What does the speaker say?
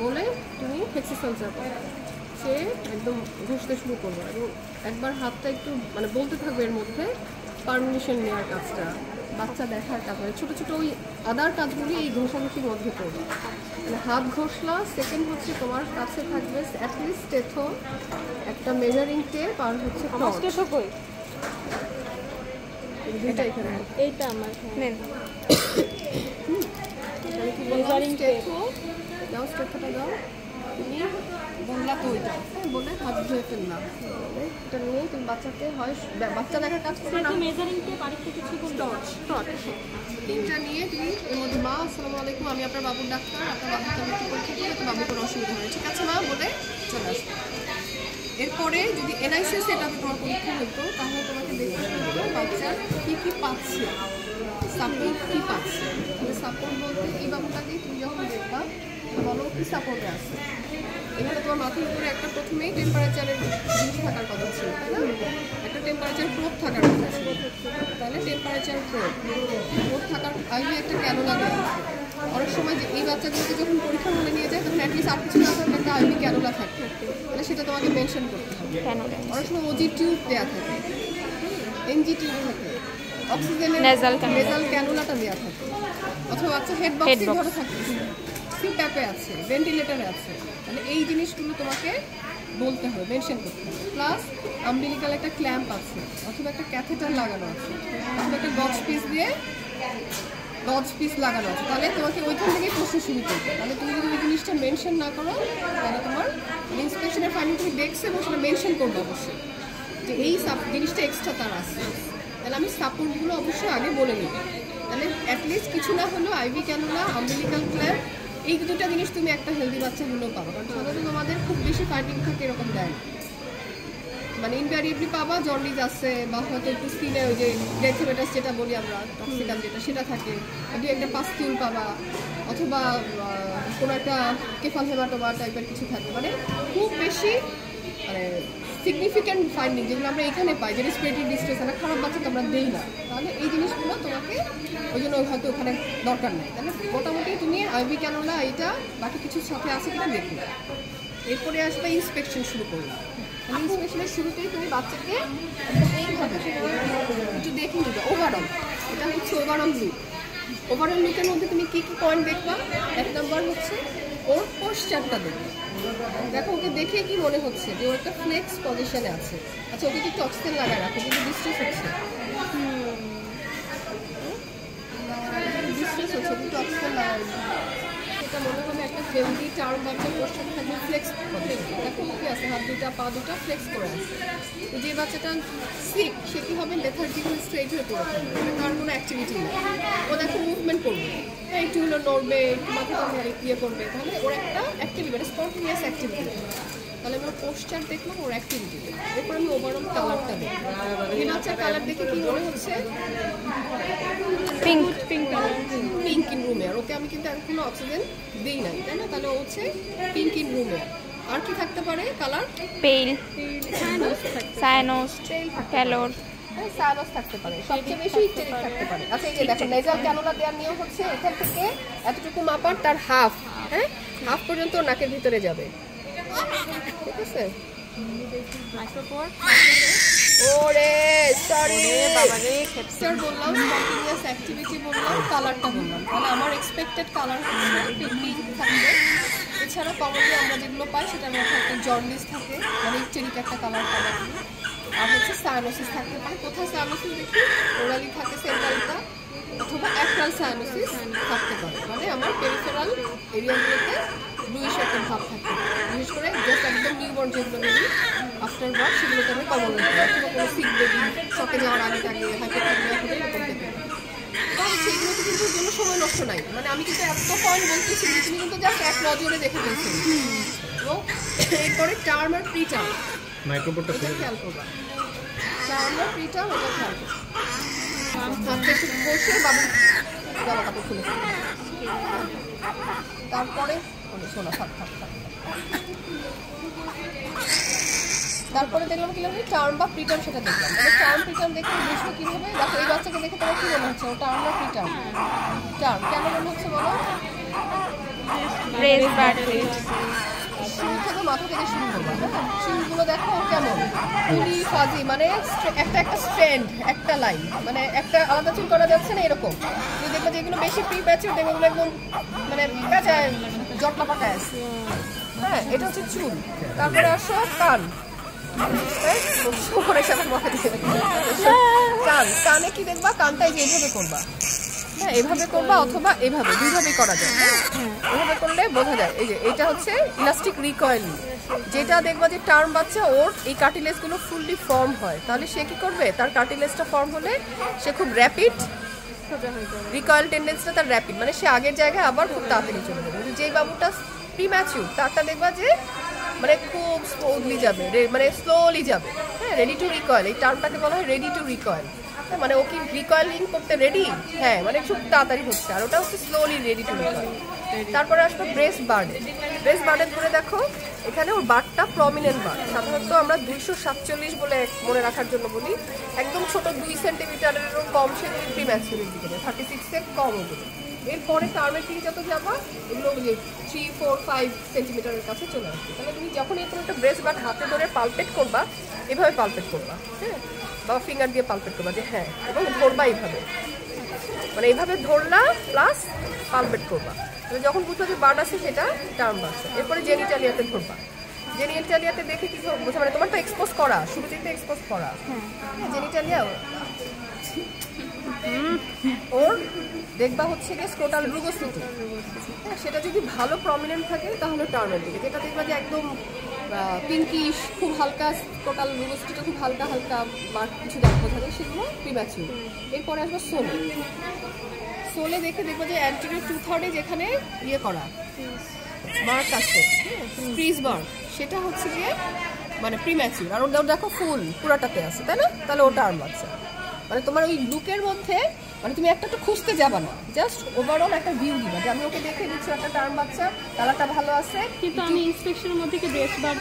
বলে তুমি এক্সারসাইজ যাবো, সে একদম ঘষতে শুরু করবো এবং একবার হাতটা একটু মানে বলতে থাকবে এর মধ্যে পারমিশন নেওয়ার কাজটা, বাচ্চা দেখার কাজ, মানে ছোটো ছোটো ওই আদার কাজগুলি এই ঘষাঘষির মধ্যে করবে। মানে হাত ঘষলা, সেকেন্ড হচ্ছে তোমার কাছে থাকবে অ্যাটলিস্ট স্টেথো, একটা মেজারিং টেপ, আর হচ্ছে এটা এখানে এইটা আমার নেন মেজারিং টেপও দাও, স্টেথোটা দাও। তুমি বললা তো ওইটা বলে হাত ধুয়ে ফেললাম, এটা নিয়ে তুমি বাচ্চাকে হয় বাচ্চা দেখার কাজ করবে না, মেজারিং টেপ আরেকটা কিছু তিনটা নিয়ে তুমি এর মধ্যে মা আসসালামু আলাইকুম, আমি আপনার বাবুর ডাক্তার, আপনার বাবুকে আমি একটু পরীক্ষা করবো, তো বাবুর কোনো অসুবিধা হয় ঠিক আছে মা বলে চলে আসবে। এরপরে যদি এনআইসি সেটআপে তোমার পরীক্ষা হতো তাহলে তোমাকে দেখতে হবে বাচ্চার কী কী পাচ্ছে, সাপোর্ট কী পাচ্ছে। সাপোর্ট বলতে এই বাবুটাকে তুমি যখন দেখবা বলো কি সাপোর্টে আছে, এখানে তোমার মাথার উপরে একটা প্রথমেই টেম্পারেচারের জিনিস থাকার কথা ছিল, তাই না? একটা টেম্পারেচার প্রোব থাকার কথা ছিল, তাহলে টেম্পারেচার প্রোব থাকার আগে একটা ক্যানোলা দেওয়া আছে। অনেক সময় যে এই বাচ্চাদেরকে যখন পরীক্ষা হলে নিয়ে যায় তখন অ্যাটলিস্ট আর কিছু না থাকলে একটা আইভি ক্যানোলা থাকে, তাহলে সেটা তোমাকে মেনশন করতে হবে। অনেক সময় ওজি টিউব দেওয়া থাকে, এনজি টিউব থাকে, অক্সিজেনের নেজাল ক্যানোলাটা দেওয়া থাকে, অথবা বাচ্চা হেড বক্সে ধরে থাকতেছে, সিপ্যাপে আছে, ভেন্টিলেটারে আছে, তাহলে এই জিনিসগুলো তোমাকে বলতে হবে, মেনশন করতে হবে। প্লাস আমবিলিকাল একটা ক্ল্যাম্প আছে, অথবা একটা ক্যাথেটার লাগানো আছে, অথবা একটা গজ পিস লাগানো আছে, তাহলে তোমাকে ওইখান থেকেই প্রশ্ন শুরু করবে। তাহলে তুমি যদি ওই জিনিসটা মেনশন না করো তাহলে তোমার ইন্সপেকশনের ফাইন্ডিং তুমি দেখছো এবং সেটা মেনশন করবে অবশ্যই যে এই জিনিসটা এক্সট্রা তার আছে, তাহলে আমি সাপোর্টগুলো অবশ্যই আগে বলে নিই। তাহলে অ্যাটলিস্ট কিছু না হলেও আইভি ক্যানোলা, আমবিলিকাল ক্ল্যাম্প, এই দুটো জিনিস তুমি একটা হেলদি বাচ্চা হলেও পাবো, কারণ সাধারণত তোমাদের খুব বেশি ফাইটিং থাকে এরকম দেয় না, মানে ইনভ্যারিয়েবলি পাবা জন্ডিস আছে বা হয়তো একটু স্কিনে ওই যে ডেথিমেটাস যেটা বলি আমরা টক্সিকাম যেটা সেটা থাকে, দু একটা পাস্কিউল পাবা, অথবা কোনো একটা কেফাল হেমাটোমা টাইপের কিছু থাকে, মানে খুব বেশি মানে সিগনিফিক্যান্ট ফাইন্ডিং যেগুলো আমরা এখানে পাই, যে রেসপিরেটরি ডিস্ট্রেস আমরা খারাপ বাচ্চা তো আমরা দিই না, তাহলে এই জিনিসগুলো তোমাকে ওই জন্য হয়তো ওখানে দরকার নেই। তাহলে মোটামুটি তুমি আইভি ক্যানোলা এইটা বাকি কিছুর সাথে আছে কিনা দেখবে। এরপরে আসবে ইন্সপেকশন শুরু করবে। ইন্সপেকশনের শুরুতেই তুমি বাচ্চাকে এইভাবে একটু দেখে নিবে ওভারঅল, এটা হচ্ছে ওভারঅল লুক। ওভারঅল লুকের মধ্যে তুমি কী কী পয়েন্ট দেখবা, এক নম্বর হচ্ছে ওর পোস্টারটা দেখবে, দেখো ওকে দেখে কি মনে হচ্ছে যে ও একটা ফ্লেক্স পজিশনে আছে, আচ্ছা ওকে একটু অক্সিজেন লাগায় রাখো, কিন্তু ডিস্ট্রেস হচ্ছে কিন্তু অক্সিজেন লাগায়, এটা মনে হবে একটা হেলদি টার্ম বাচ্চার পোস্টার থাকবে ফ্লেক্স পজিশন, দেখো কি আছে হাত দুটা পা দুটা ফ্লেক্স করে আছে। তো যে বাচ্চাটা সিক সে কী হবে লেথার্জিক্যাল স্ট্রেট হয়ে পড়ে থাকবে, তার কোনো অ্যাক্টিভিটি নেই, ও দেখো মুভমেন্ট করবে, একটু হলো নড়বে, একটু মাথাটা ইয়ে করবে, তাহলে ওর একটা অ্যাক্টিভিটি মানে স্পন্টেনিয়াস অ্যাক্টিভিটি, তাহলে আমরা পোস্টার দেখলাম ওর অ্যাক্টিভিটি। এরপর আমি ওভারঅল কালারটা দেখি, এই বাচ্চার কালার দেখে কী মনে হচ্ছে পিঙ্ক কালার, পিঙ্ক ইন রুমে, আর ওকে আমি কিন্তু এখনো অক্সিজেন দিই নাই, তাই না? তাহলে হচ্ছে পিঙ্ক ইন রুমে। আর কি থাকতে পারে কালার, পেল, সায়ানোস, ক্যালোর, সায়ানোস থাকতে পারে, সবচেয়ে বেশি ইকটেরিক থাকতে পারে। আচ্ছা এই যে দেখো নেজাল ক্যানোলা দেওয়ার নিয়ম হচ্ছে এখান থেকে এতটুকু মাপার তার হাফ, হ্যাঁ হাফ পর্যন্ত নাকের ভিতরে যাবে, ঠিক আছে? ওরে সরি বাবারে ক্যাপচার বললাম, স্পন্টেনিয়াস অ্যাক্টিভিটি বললাম, কালারটা বললাম, তাহলে আমার এক্সপেক্টেড কালার হচ্ছে পিঙ্ক থাকবে। এছাড়া কমনলি আমরা যেগুলো পাই সেটার মধ্যে একটা জন্ডিস থাকে, মানে ইকটেরিক একটা কালার পাওয়া, আর হচ্ছে সায়ানোসিস থাকতে পারে। কোথায় সায়ানোসিস দেখি, ওরালি থাকে সেন্ট্রালটা, অথবা অ্যাক্রাল সায়ানোসিস থাকতে পারে, মানে আমার পেরিফেরাল এরিয়াগুলোতে ব্লুইশ একটা ভাব থাকে, বিশেষ করে জাস্ট একদম নিউবর্ন যেগুলো বেবি আফটার বার্থ সেগুলোতে আমরা কমন হতে অথবা কোনো সিক বেবি শকে যাওয়ার আগে হাইপোথার্মিয়া হলে এরকম দেখতে পারি। সেইগুলোতে কিন্তু জন্য সময় নষ্ট নাই, মানে আমি কিন্তু এত পয়েন্ট বলতেছি যে তুমি কিন্তু জাস্ট এক নজরে দেখে ফেলছো। এবং এরপরে টার্ম আর প্রি টার্ম মাইক্রোবোর্ডটা খেয়াল করবা, টার্ম আর প্রি টার্ম এটা খেয়াল করবা, হাতটা একটু বসে বাবু জামা কাপড় খুলে তারপরে শোনা থাক তারপরে দেখলাম কি লাগবে টার্ম বা প্রিটার্ম, সেটা দেখলাম। মানে টার্ম প্রিটার্ম দেখে বুঝবো কীভাবে, দেখো এই বাচ্চাকে দেখে তোমার কী মনে হচ্ছে ও টার্ম বা প্রিটার্ম? টার্ম কেন মনে হচ্ছে বলো? ব্রেস বার্ড শুরু থেকে মাথা থেকে শুরু করবো। চুলগুলো দেখো কেমন খুবই ফাজি, মানে একটা একটা স্ট্র্যান্ড, একটা লাইন, মানে একটা আলাদা চুল করা যাচ্ছে না এরকম। তুমি দেখবে যেগুলো বেশি প্রি ম্যাচিউর দেখবে ওগুলো একদম মানে পেঁচায় জটলা পাকায় আছে। হ্যাঁ, এটা হচ্ছে চুল। তারপরে আসো কান, কান, কানে কি দেখবা, কানটাই যে এইভাবে করবা। হ্যাঁ, এভাবে করবা অথবা এভাবে, দুইভাবেই করা যায়। এভাবে করলে বোঝা যায়। এই যে এটা হচ্ছে ইলাস্টিক রিকয়েল, যেটা দেখবা যে টার্ম বাচ্চা ওর এই কার্টিলেজগুলো ফুললি ফর্ম হয়, তাহলে সে কি করবে, তার কার্টিলেজটা ফর্ম হলে সে খুব র্যাপিড রিকয়েল টেন্ডেন্সিটা তার র্যাপিড, মানে সে আগের জায়গায় আবার খুব তাড়াতাড়ি চলে যাবে। যেই বাবুটা প্রিম্যাচিউর তারটা দেখবা যে মানে খুব স্মুথলি যাবে, মানে স্লোলি যাবে। হ্যাঁ, রেডি টু রিকয়েল, এই টার্মটাকে বলা হয় রেডি টু রিকয়েল। মানে ও কি রিকয়েলিং করতে রেডি, হ্যাঁ মানে খুব তাড়াতাড়ি হচ্ছে, আর ওটা হচ্ছে স্লোলি রেডি টু রিকয়েল। তারপরে আসবে ব্রেস বার্ড। ব্রেস বার্ডের ধরে দেখো এখানে ওর বারটা প্রমিনেন্ট বার, সাধারণত আমরা 247 বলে মনে রাখার জন্য বলি। একদম ছোট 2 সেন্টিমিটারেরও কম সেগুলি প্রিম্যাচিউরের দিকে, 36-এর কম ওগুলো। এরপরে টার্মের দিকে যত যাবা এগুলো 3, 4, 5 সেন্টিমিটারের কাছে চলে আসবে। তাহলে তুমি যখন এরকম একটা ব্রেস বার্ড হাতে ধরে পালপেট করবা, এভাবে পালপেট করবা, হ্যাঁ, বা ফিঙ্গার দিয়ে পালপেট করবা, যে হ্যাঁ, এবং ধরবা এইভাবে, মানে এইভাবে ধরলা প্লাস পালপেট করবা। তাহলে যখন বুঝবা যে বার্ড আছে সেটা টার্ম বাড়ছে। এরপরে জেনিটালিয়াতে ধরবা, জেনিটালিয়াতে দেখে কি বোঝা, মানে তোমার তো এক্সপোজ করা, শুরুতেই তো এক্সপোজ করা। জেনিটালিয়া ওর দেখবা হচ্ছে যে স্ক্রোটাল রুগোসিটি, হ্যাঁ, সেটা যদি ভালো প্রমিনেন্ট থাকে তাহলে টার্মের দিকে। যেটা দেখবা যে একদম পিঙ্কিশ, খুব হালকা স্ক্রোটাল রুগোসিটিটা খুব হালকা হালকা বা কিছু বোঝা যায়, সেগুলো প্রিম্যাচিউর। এরপরে আসবে সোলে। সোলে দেখে দেখবো যে অ্যান্টেরিয়র 2/3 যেখানে ইয়ে করা মার্ক আছে, ফ্রিজ মার্ক, সেটা হচ্ছে গিয়ে মানে প্রিম্যাচিউর। আর ওটা দেখো ফুল পুরাটাতে আছে, তাই না? তাহলে ওটা আর বাচ্চা, মানে তোমার ওই লুকের মধ্যে মানে তুমি একটা তো খুঁজতে যাবা না, জাস্ট ওভারঅল একটা ভিউ দিবা যে আমি ওকে দেখে দিচ্ছি একটা টার্ম বাচ্চা, কালারটা ভালো আছে। কিন্তু আমি ইন্সপেকশনের মধ্যে কি ব্রেস বার্ড